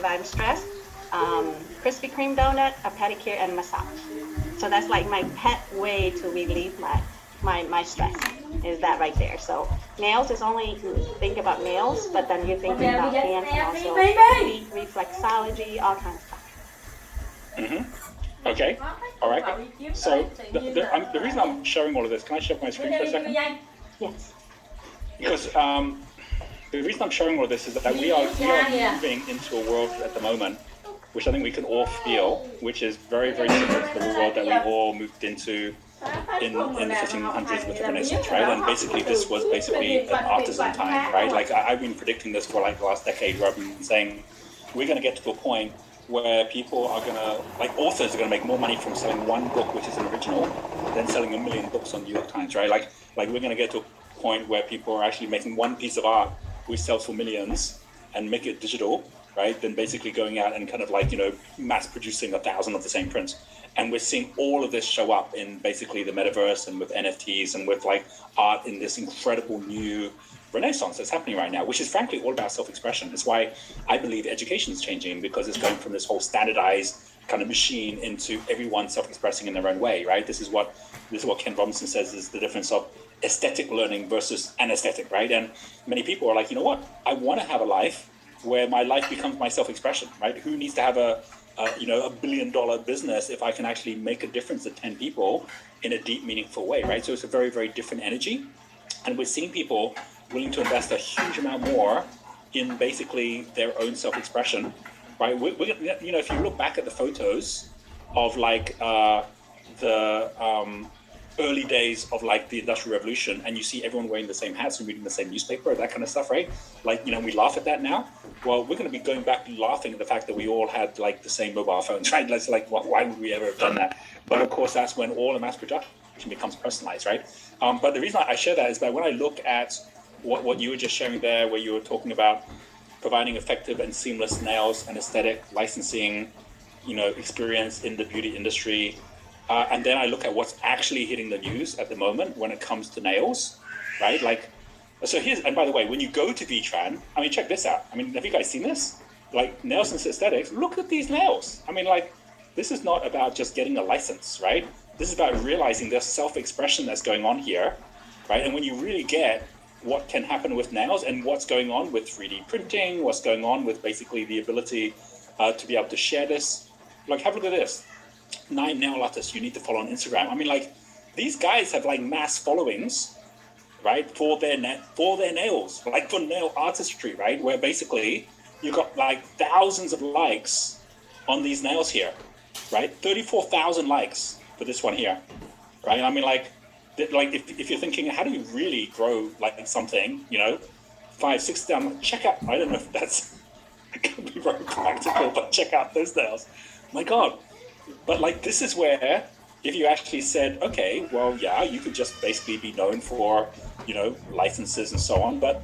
if I'm stressed, Krispy Kreme donut, a pedicure, and massage. So that's like my pet way to relieve my stress, is that right there. So nails is only, think about nails, but then you're thinking about hands and also feet, reflexology, all kinds of stuff. Mm-hmm. Okay. All right. So the reason I'm showing all of this, can I share my screen for a second? Yes. Because the reason I'm showing all of this is that we are moving into a world at the moment, which I think we can all feel, which is very, very similar to the world that we all moved into in the 1500s with the Renaissance, right? And basically this was basically an artisan time, right? Like I've been predicting this for like the last decade, where I've been saying we're going to get to a point where people are going to, like authors are going to make more money from selling one book, which is an original, than selling 1 million books on New York Times, right? Like we're going to get to a point where people are actually making one piece of art which sells for millions and make it digital, right? Then basically going out and kind of like, mass producing 1,000 of the same prints. And we're seeing all of this show up in basically the metaverse and with NFTs and with like art in this incredible new renaissance that's happening right now, which is frankly all about self-expression. That's why I believe education is changing, because it's going from this whole standardized kind of machine into everyone self-expressing in their own way, right? This is what Ken Robinson says is the difference of aesthetic learning versus anesthetic, right? And many people are like, you know what? I want to have a life where my life becomes my self-expression, right? Who needs to have a $1 billion business if I can actually make a difference to 10 people in a deep, meaningful way, right? So it's a very, very different energy. And we're seeing people willing to invest a huge amount more in basically their own self-expression, right? If you look back at the photos of like the early days of like the Industrial Revolution, and you see everyone wearing the same hats and reading the same newspaper, that kind of stuff, right? Like, we laugh at that now. Well, we're going to be going back laughing at the fact that we all had like the same mobile phones, right? That's like, why would we ever have done that? But of course, that's when all the mass production becomes personalized, right? But the reason I share that is that when I look at what you were just sharing there, where you were talking about providing effective and seamless nails and aesthetic licensing, experience in the beauty industry, and then I look at what's actually hitting the news at the moment when it comes to nails, right? Like, so and by the way, when you go to VTran, I mean, check this out. I mean, have you guys seen this? Like, nails and aesthetics, look at these nails. I mean, like, this is not about just getting a license, right? This is about realizing there's self-expression that's going on here, right? And when you really get what can happen with nails and what's going on with 3D printing, what's going on with basically the ability to be able to share this, like, have a look at this. 9 nail artists you need to follow on Instagram. I mean, like, these guys have like mass followings, right, for their nails, like for nail artistry, right, where basically you got like thousands of likes on these nails here, right? 34,000 likes for this one here, right? I mean, like if you're thinking, how do you really grow like something, 5, 6 down, check out, I don't know if that's going to be very practical, but check out those nails. My God. But like, this is where, if you actually said, okay, well, yeah, you could just basically be known for, licenses and so on, but